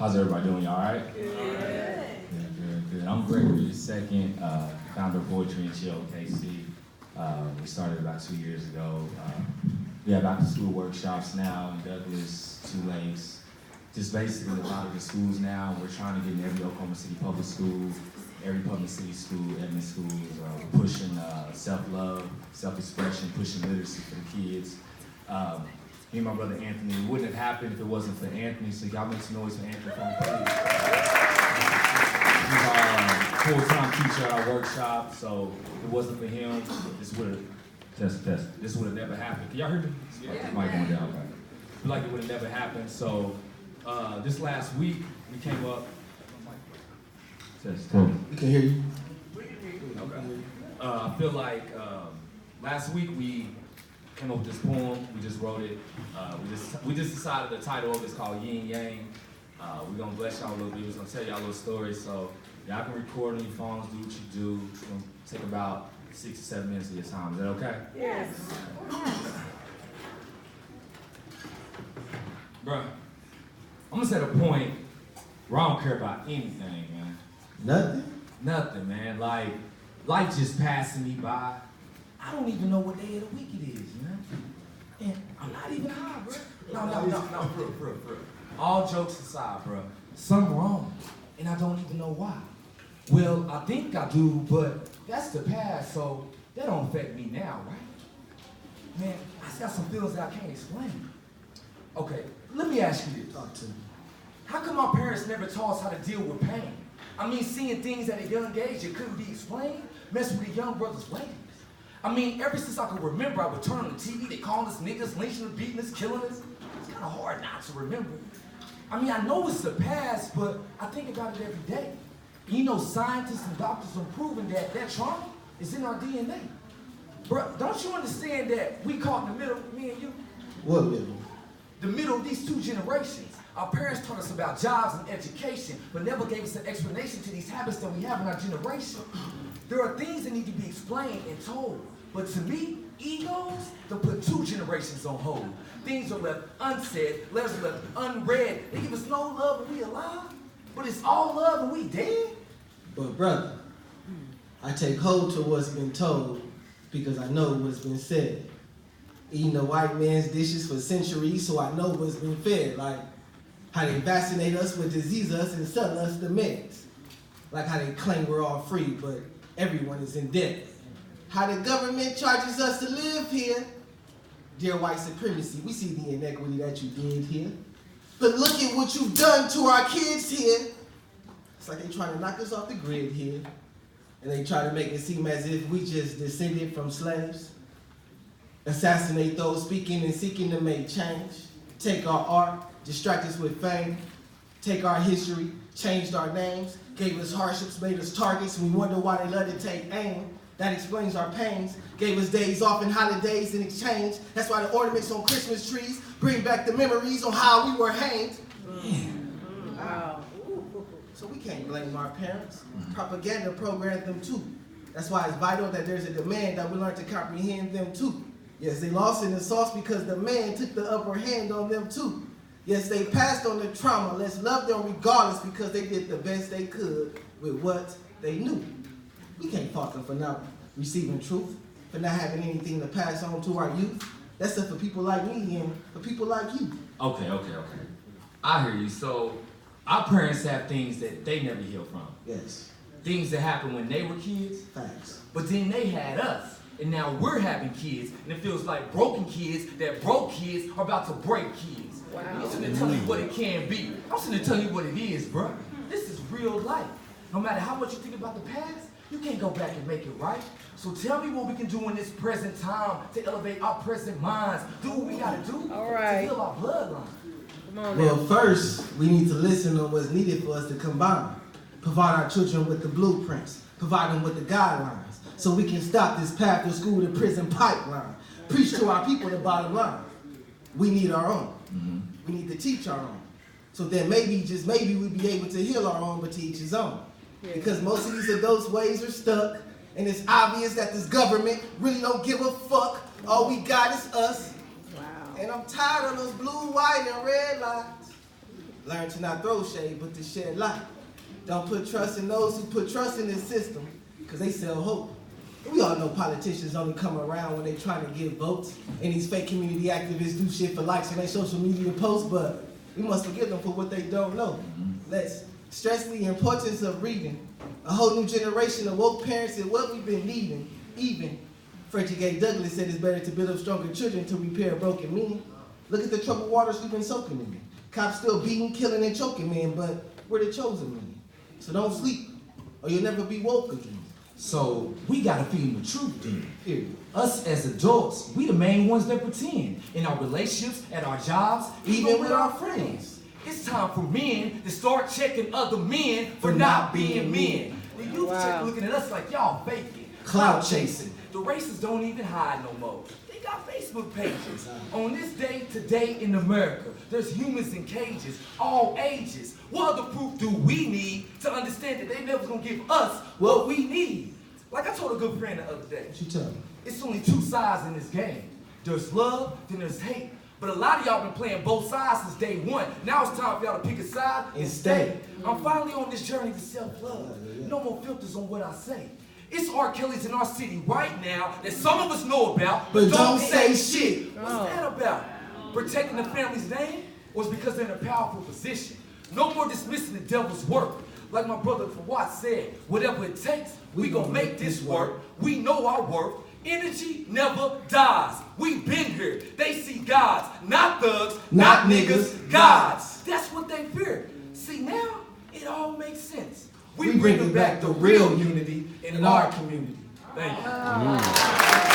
How's everybody doing? Y'all all right? Good. I'm Gregory II, founder of Poetry and Chill KC. We started about 2 years ago. We have after-school workshops now in Douglas, 2 Lakes. Just basically a lot of the schools now. We're trying to get in every Oklahoma City public school, every public city school, Edmond schools. We're pushing self-love, self-expression, pushing literacy for the kids. Me and my brother Anthony, it wouldn't have happened if it wasn't for Anthony, so y'all make some noise for Anthony for me, please. He's our full-time teacher at our workshop, so if it wasn't for him, this would have, this would have never happened. Can y'all hear me? Yeah. Mic going down, okay. I feel like it would have never happened, so this last week, we came up, We can hear you. Okay. I feel like last week we came up with this poem. We just wrote it. We just decided the title of it is called Yin Yang. We're gonna bless y'all a little bit. We're gonna tell y'all a little story. So y'all can record on your phones, do what you do. It's gonna take about 6 to 7 minutes of your time. Is that okay? Yes. Bruh, I'm gonna set a point where I don't care about anything, man. Nothing, man. Like, life just passing me by. I don't even know what day of the week it is, man. And I'm not even high, bro. No, bro. All jokes aside, bro. Something wrong, and I don't even know why. Well, I think I do, but that's the past, so that don't affect me now, right? Man, I got some feelings that I can't explain. Okay, let me ask you this. Talk to me. How come our parents never taught us how to deal with pain? I mean, seeing things at a young age that couldn't be explained, messing with a young brother's ways. I mean, ever since I could remember, I would turn on the TV, they calling us niggas, lynching us, beating us, killing us. It's kind of hard not to remember. I mean, I know it's the past, but I think about it every day. You know, scientists and doctors are proving that trauma is in our DNA. Bro, don't you understand that we caught in the middle, me and you? What middle? The middle of these 2 generations. Our parents taught us about jobs and education, but never gave us an explanation to these habits that we have in our generation. There are things that need to be explained and told, but to me, egos, they'll put 2 generations on hold. Things are left unsaid, letters are left unread. They give us no love when we alive, but it's all love when we dead. But brother, I take hold to what's been told because I know what's been said. Eating the white man's dishes for centuries, so I know what's been fed. Like how they vaccinate us with disease us and sell us the meds. Like how they claim we're all free, but everyone is in debt. How the government charges us to live here. Dear white supremacy, we see the inequity that you did here. But look at what you've done to our kids here. It's like they trying to knock us off the grid here. And they try to make it seem as if we just descended from slaves. Assassinate those speaking and seeking to make change. Take our art, distract us with fame. Take our history, changed our names. Gave us hardships, made us targets. We wonder why they love to take aim. That explains our pains. Gave us days off and holidays in exchange. That's why the ornaments on Christmas trees bring back the memories on how we were hanged. Wow. So we can't blame our parents. Propaganda programmed them too. That's why it's vital that there's a demand that we learn to comprehend them too. Yes, they lost in the sauce because the man took the upper hand on them too. Yes, they passed on the trauma. Let's love them regardless because they did the best they could with what they knew. We can't fault them for not receiving truth, for not having anything to pass on to our youth. That's stuff for people like me and for people like you. Okay. I hear you. So, our parents have things that they never healed from. Yes. Things that happened when they were kids. Facts. But then they had us. And now we're having kids. And it feels like broken kids that broke kids are about to break kids. Wow. I'm sitting there telling you what it can be. I'm sitting there telling you what it is, bro. This is real life. No matter how much you think about the past, you can't go back and make it right. So tell me what we can do in this present time to elevate our present minds. Do what we gotta do to heal our bloodline. Come on Well, now. first, we need to listen on what's needed for us to combine. Provide our children with the blueprints. Provide them with the guidelines. So we can stop this path to school to prison pipeline. Preach to our people the bottom line. We need our own. We need to teach our own. So then maybe, just maybe, we'll be able to heal our own, but to each his own. Because most of these adults' ways are stuck, and it's obvious that this government really don't give a fuck. All we got is us. Wow. And I'm tired of those blue, white, and red lines. Learn to not throw shade, but to shed light. Don't put trust in those who put trust in this system, because they sell hope. We all know politicians only come around when they trying to get votes, and these fake community activists do shit for likes on their social media posts, but we must forgive them for what they don't know. Let's stress the importance of reading. A whole new generation of woke parents is what we've been needing. Even Frederick A. Douglass said it's better to build up stronger children to repair broken men. Look at the troubled waters we've been soaking in. Cops still beating, killing, and choking men, but we're the chosen men. So don't sleep, or you'll never be woke again. So we gotta feed them the truth then. Period. Us as adults, we the main ones that pretend in our relationships, at our jobs, even with our friends. It's time for men to start checking other men for not being men. The youth check looking at us like y'all faking, clout chasing. The racists don't even hide no more. They got Facebook pages. On this day today in America, there's humans in cages, all ages. What other proof do we need to understand that they never gonna give us what we need? Like I told a good friend the other day. What you tell me? It's only two sides in this game. There's love, then there's hate. But a lot of y'all been playing both sides since day one. Now it's time for y'all to pick a side and stay. I'm finally on this journey to self-love. No more filters on what I say. It's R. Kelly's in our city right now that some of us know about, but don't say shit. What's that about? Protecting the family's name? Or it's because they're in a powerful position? No more dismissing the devil's work. Like my brother Fawad said, whatever it takes, we gonna make this work. We know our worth. Energy never dies. We've been here. They see gods, not thugs, not niggas, gods. That's what they fear. See, now it all makes sense. We bringing back the real unity in our community. Thank you.